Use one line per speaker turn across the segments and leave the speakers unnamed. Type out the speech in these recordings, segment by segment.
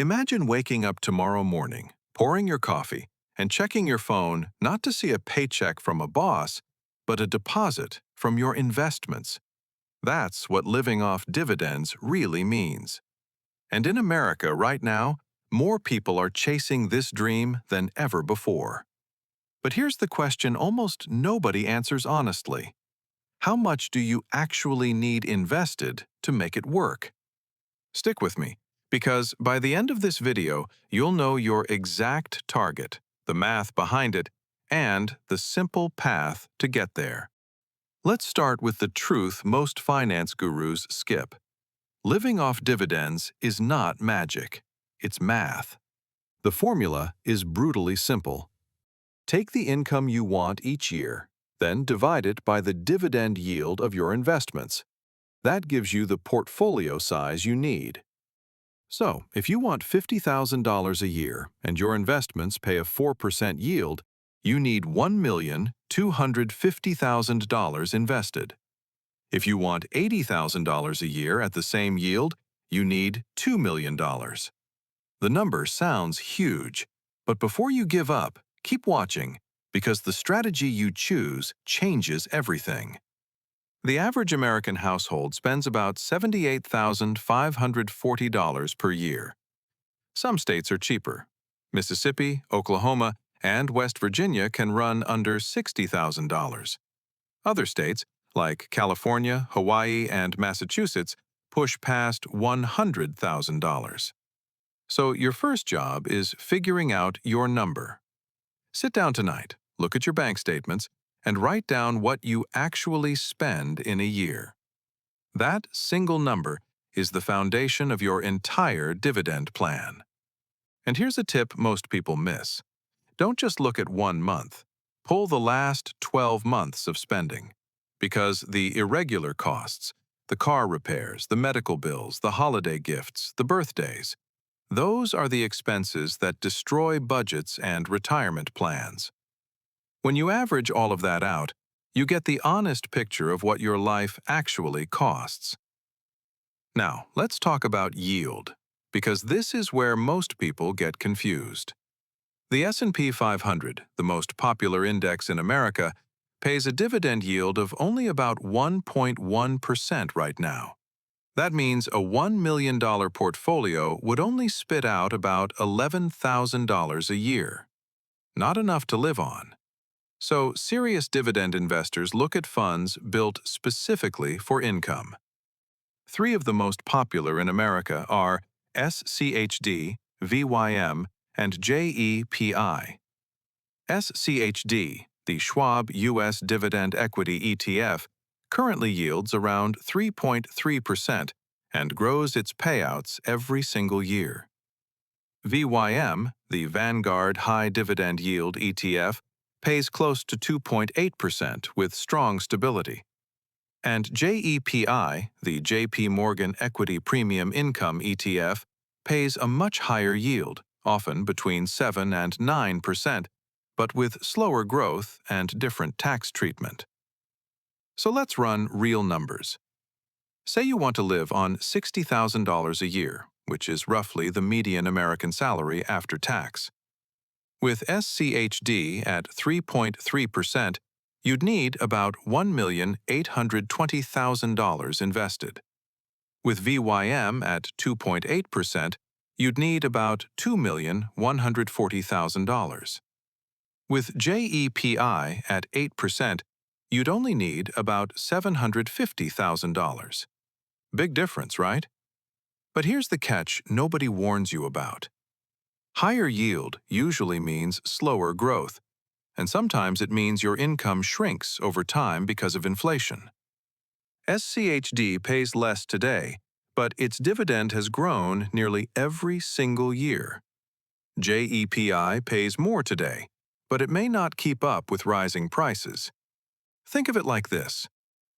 Imagine waking up tomorrow morning, pouring your coffee, and checking your phone not to see a paycheck from a boss, but a deposit from your investments. That's what living off dividends really means. And in America right now, more people are chasing this dream than ever before. But here's the question almost nobody answers honestly. How much do you actually need invested to make it work? Stick with me, because by the end of this video, you'll know your exact target, the math behind it, and the simple path to get there. Let's start with the truth most finance gurus skip. Living off dividends is not magic. It's math. The formula is brutally simple. Take the income you want each year, then divide it by the dividend yield of your investments. That gives you the portfolio size you need. So, if you want $50,000 a year and your investments pay a 4% yield, you need $1,250,000 invested. If you want $80,000 a year at the same yield, you need $2 million. The number sounds huge, but before you give up, keep watching, because the strategy you choose changes everything. The average American household spends about $78,540 per year. Some states are cheaper. Mississippi, Oklahoma, and West Virginia can run under $60,000. Other states, like California, Hawaii, and Massachusetts, push past $100,000. So your first job is figuring out your number. Sit down tonight, look at your bank statements, and write down what you actually spend in a year. That single number is the foundation of your entire dividend plan. And here's a tip most people miss. Don't just look at 1 month. Pull the last 12 months of spending. Because the irregular costs, the car repairs, the medical bills, the holiday gifts, the birthdays, those are the expenses that destroy budgets and retirement plans. When you average all of that out, you get the honest picture of what your life actually costs. Now, let's talk about yield, because this is where most people get confused. The S&P 500, the most popular index in America, pays a dividend yield of only about 1.1% right now. That means a $1 million portfolio would only spit out about $11,000 a year. Not enough to live on. So, serious dividend investors look at funds built specifically for income. 3 of the most popular in America are SCHD, VYM, and JEPI. SCHD, the Schwab U.S. Dividend Equity ETF, currently yields around 3.3% and grows its payouts every single year. VYM, the Vanguard High Dividend Yield ETF, pays close to 2.8% with strong stability. And JEPI, the JP Morgan Equity Premium Income ETF, pays a much higher yield, often between 7 and 9%, but with slower growth and different tax treatment. So let's run real numbers. Say you want to live on $60,000 a year, which is roughly the median American salary after tax. With SCHD at 3.3%, you'd need about $1,820,000 invested. With VYM at 2.8%, you'd need about $2,140,000. With JEPI at 8%, you'd only need about $750,000. Big difference, right? But here's the catch nobody warns you about. Higher yield usually means slower growth, and sometimes it means your income shrinks over time because of inflation. SCHD pays less today, but its dividend has grown nearly every single year. JEPI pays more today, but it may not keep up with rising prices. Think of it like this.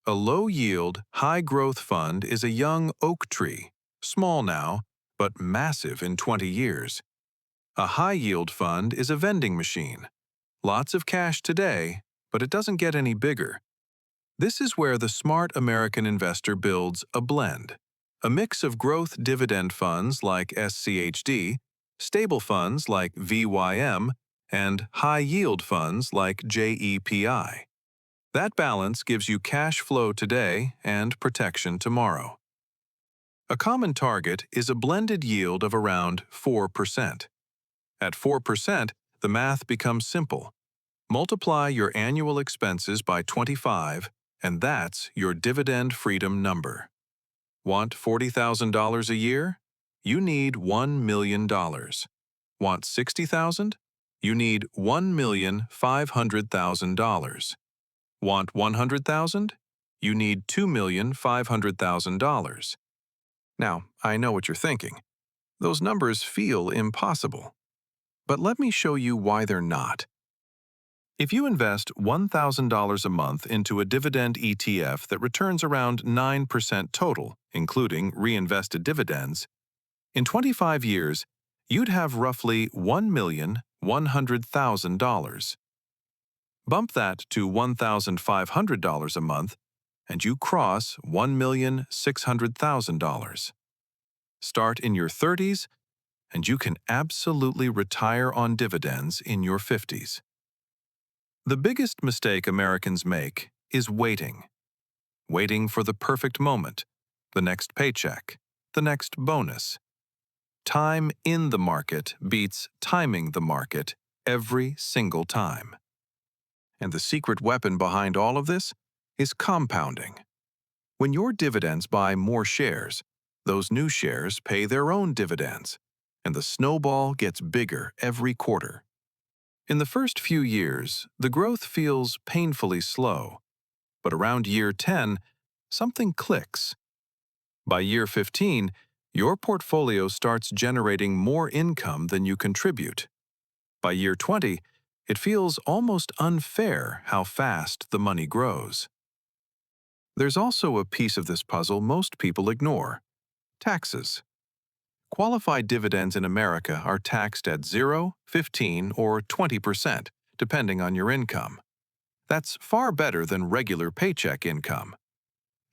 A low-yield, high-growth fund is a young oak tree, small now, but massive in 20 years. A high-yield fund is a vending machine. Lots of cash today, but it doesn't get any bigger. This is where the smart American investor builds a blend. A mix of growth dividend funds like SCHD, stable funds like VYM, and high-yield funds like JEPI. That balance gives you cash flow today and protection tomorrow. A common target is a blended yield of around 4%. At 4%, the math becomes simple. Multiply your annual expenses by 25, and that's your dividend freedom number. Want $40,000 a year? You need $1 million. Want $60,000? You need $1,500,000. Want $100,000? You need $2,500,000. Now, I know what you're thinking. Those numbers feel impossible. But let me show you why they're not. If you invest $1,000 a month into a dividend ETF that returns around 9% total, including reinvested dividends, in 25 years, you'd have roughly $1,100,000. Bump that to $1,500 a month, and you cross $1,600,000. Start in your 30s, and you can absolutely retire on dividends in your 50s. The biggest mistake Americans make is waiting. Waiting for the perfect moment, the next paycheck, the next bonus. Time in the market beats timing the market every single time. And the secret weapon behind all of this is compounding. When your dividends buy more shares, those new shares pay their own dividends, and the snowball gets bigger every quarter. In the first few years, the growth feels painfully slow, but around year 10, something clicks. By year 15, your portfolio starts generating more income than you contribute. By year 20, it feels almost unfair how fast the money grows. There's also a piece of this puzzle most people ignore: taxes. Qualified dividends in America are taxed at 0, 15, or 20%, depending on your income. That's far better than regular paycheck income.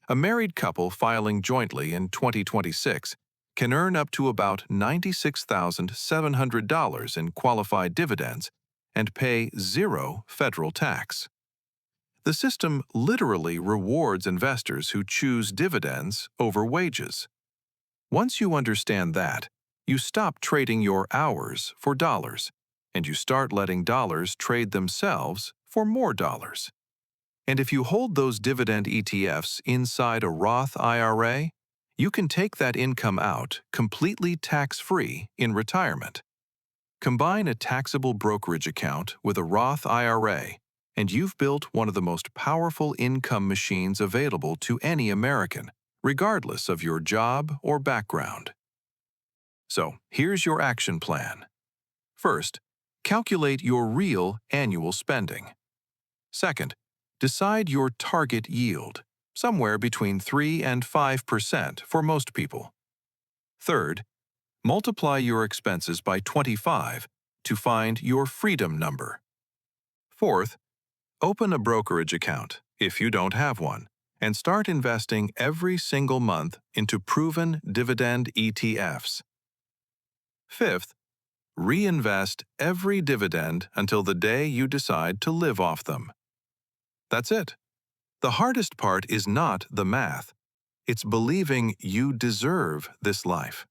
A married couple filing jointly in 2026 can earn up to about $96,700 in qualified dividends and pay 0 federal tax. The system literally rewards investors who choose dividends over wages. Once you understand that, you stop trading your hours for dollars, and you start letting dollars trade themselves for more dollars. And if you hold those dividend ETFs inside a Roth IRA, you can take that income out completely tax-free in retirement. Combine a taxable brokerage account with a Roth IRA, and you've built one of the most powerful income machines available to any American, regardless of your job or background. So, here's your action plan. First, calculate your real annual spending. Second, decide your target yield, somewhere between 3 and 5% for most people. Third, multiply your expenses by 25 to find your freedom number. Fourth, open a brokerage account, if you don't have one, and start investing every single month into proven dividend ETFs. Fifth, reinvest every dividend until the day you decide to live off them. That's it. The hardest part is not the math. It's believing you deserve this life.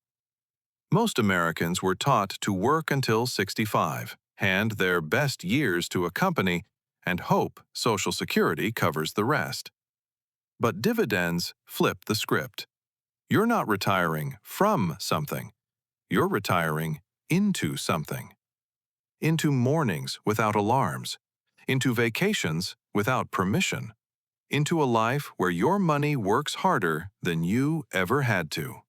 Most Americans were taught to work until 65, hand their best years to a company, and hope Social Security covers the rest. But dividends flip the script. You're not retiring from something. You're retiring into something. Into mornings without alarms. Into vacations without permission. Into a life where your money works harder than you ever had to.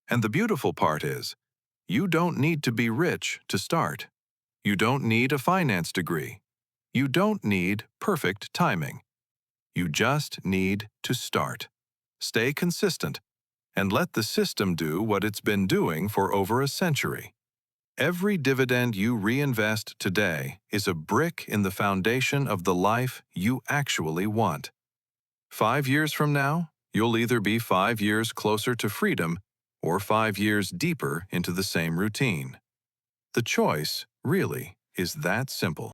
And the beautiful part is, you don't need to be rich to start. You don't need a finance degree. You don't need perfect timing. You just need to start. Stay consistent, and let the system do what it's been doing for over a century. Every dividend you reinvest today is a brick in the foundation of the life you actually want. 5 years from now, You'll either be 5 years closer to freedom or 5 years deeper into the same routine. The choice, really, is that simple.